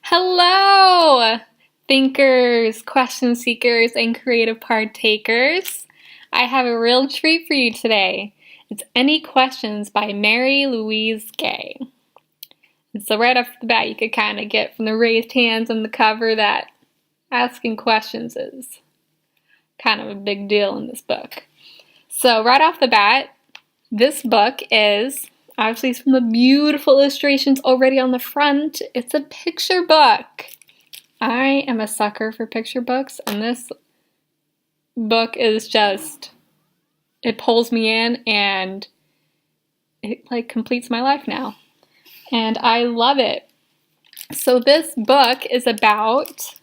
Hello, thinkers, question seekers, and creative partakers. I have a real treat for you today. It's Any Questions by Mary Louise Gay. And so right off the bat, you could kind of get from the raised hands on the cover that asking questions is kind of a big deal in this book. So right off the bat, this book is obviously some of the beautiful illustrations already on the front. It's a picture book. I am a sucker for picture books, and this book is just, it pulls me in and it like completes my life now. And I love it. So this book is about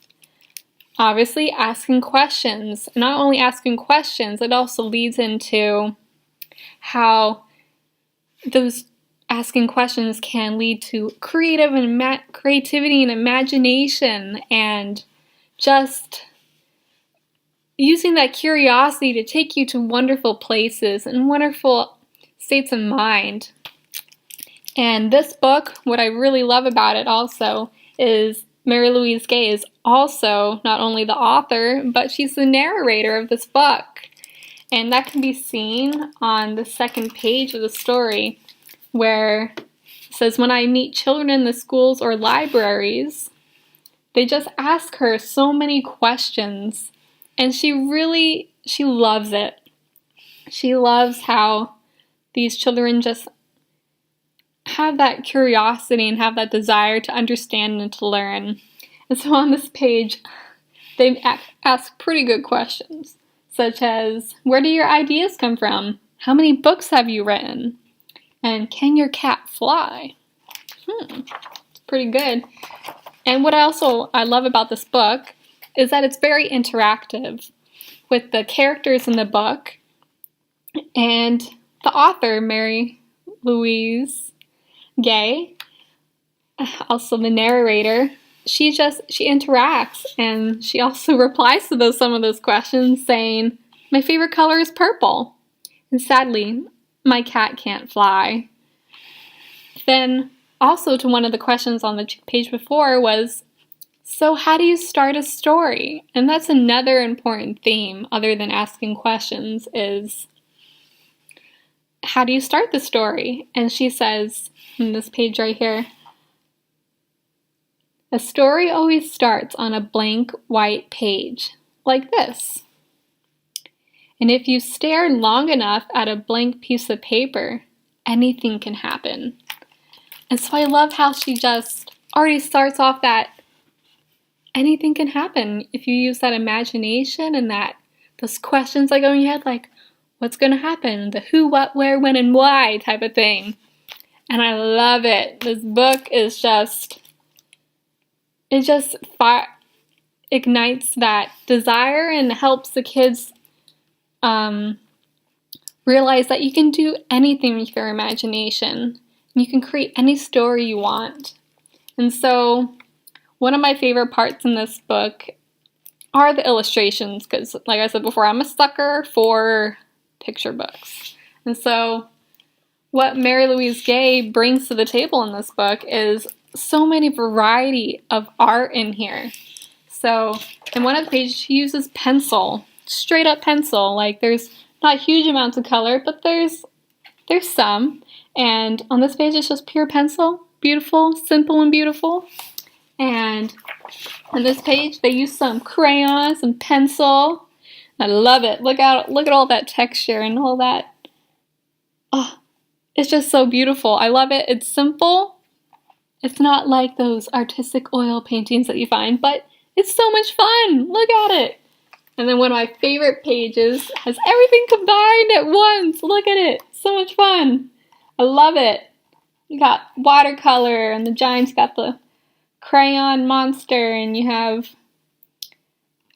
obviously asking questions. Not only asking questions, it also leads into how those asking questions can lead to creativity and imagination, and just using that curiosity to take you to wonderful places and wonderful states of mind. And this book, what I really love about it also is Mary Louise Gay is also not only the author, but she's the narrator of this book. And that can be seen on the second page of the story, where it says, when I meet children in the schools or libraries, they just ask her so many questions, and she loves it. She loves how these children just have that curiosity and have that desire to understand and to learn. And so on this page, they ask pretty good questions, such as, where do your ideas come from? How many books have you written? And can your cat fly? It's pretty good. And what I love about this book is that it's very interactive with the characters in the book, and the author, Mary Louise Gay, also the narrator, she interacts, and she also replies to some of those questions saying, my favorite color is purple, and sadly, my cat can't fly. Then also to one of the questions on the page before was, so how do you start a story? And that's another important theme other than asking questions is, how do you start the story? And she says, in this page right here, a story always starts on a blank white page, like this. And if you stare long enough at a blank piece of paper, anything can happen. And so I love how she just already starts off that anything can happen if you use that imagination and those questions that go in your head, like, what's going to happen? The who, what, where, when, and why type of thing. And I love it. This book is ignites that desire and helps the kids realize that you can do anything with your imagination. You can create any story you want. And so one of my favorite parts in this book are the illustrations, because like I said before, I'm a sucker for picture books. And so what Mary Louise Gay brings to the table in this book is so many variety of art in here. So in one of the pages, she uses pencil, straight up pencil. Like, there's not huge amounts of color, but there's some. And on this page, it's just pure pencil. Beautiful, simple and beautiful. And on this page, they use some crayons and pencil. I love it. Look at all that texture and all that. Oh, it's just so beautiful. I love it. It's simple. It's not like those artistic oil paintings that you find, but it's so much fun. Look at it. And then one of my favorite pages has everything combined at once. Look at it. So much fun. I love it. You got watercolor, and the giant's got the crayon monster, and you have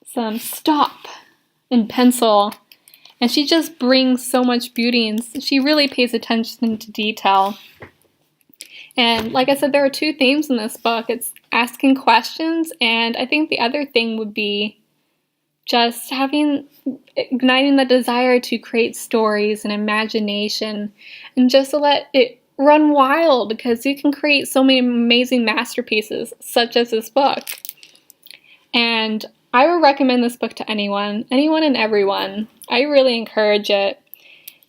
some stop in pencil. And she just brings so much beauty, and she really pays attention to detail. And like I said, there are two themes in this book. It's asking questions, and I think the other thing would be just igniting the desire to create stories and imagination, and just to let it run wild because you can create so many amazing masterpieces, such as this book. And I would recommend this book to anyone and everyone. I really encourage it.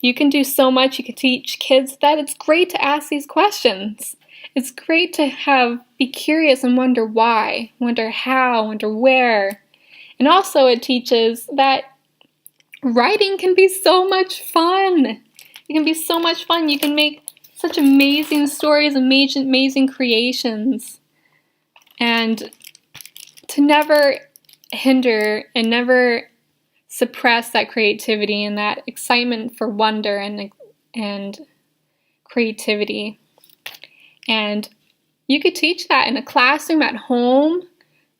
You can do so much. You can teach kids that it's great to ask these questions. It's great to be curious and wonder why, wonder how, wonder where. And also it teaches that writing can be so much fun. It can be so much fun. You can make such amazing stories, amazing creations. And to never hinder and never suppress that creativity and that excitement for wonder and creativity. And you could teach that in a classroom at home,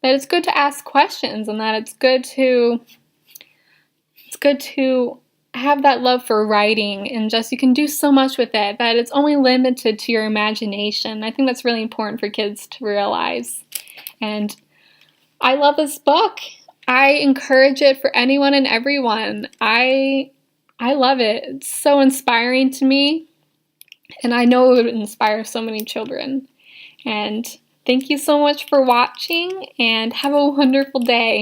that it's good to ask questions and that it's good to have that love for writing, and just you can do so much with it that it's only limited to your imagination. I think that's really important for kids to realize. And I love this book. I encourage it for anyone and everyone. I love it. It's so inspiring to me, and I know it would inspire so many children. And thank you so much for watching, and have a wonderful day.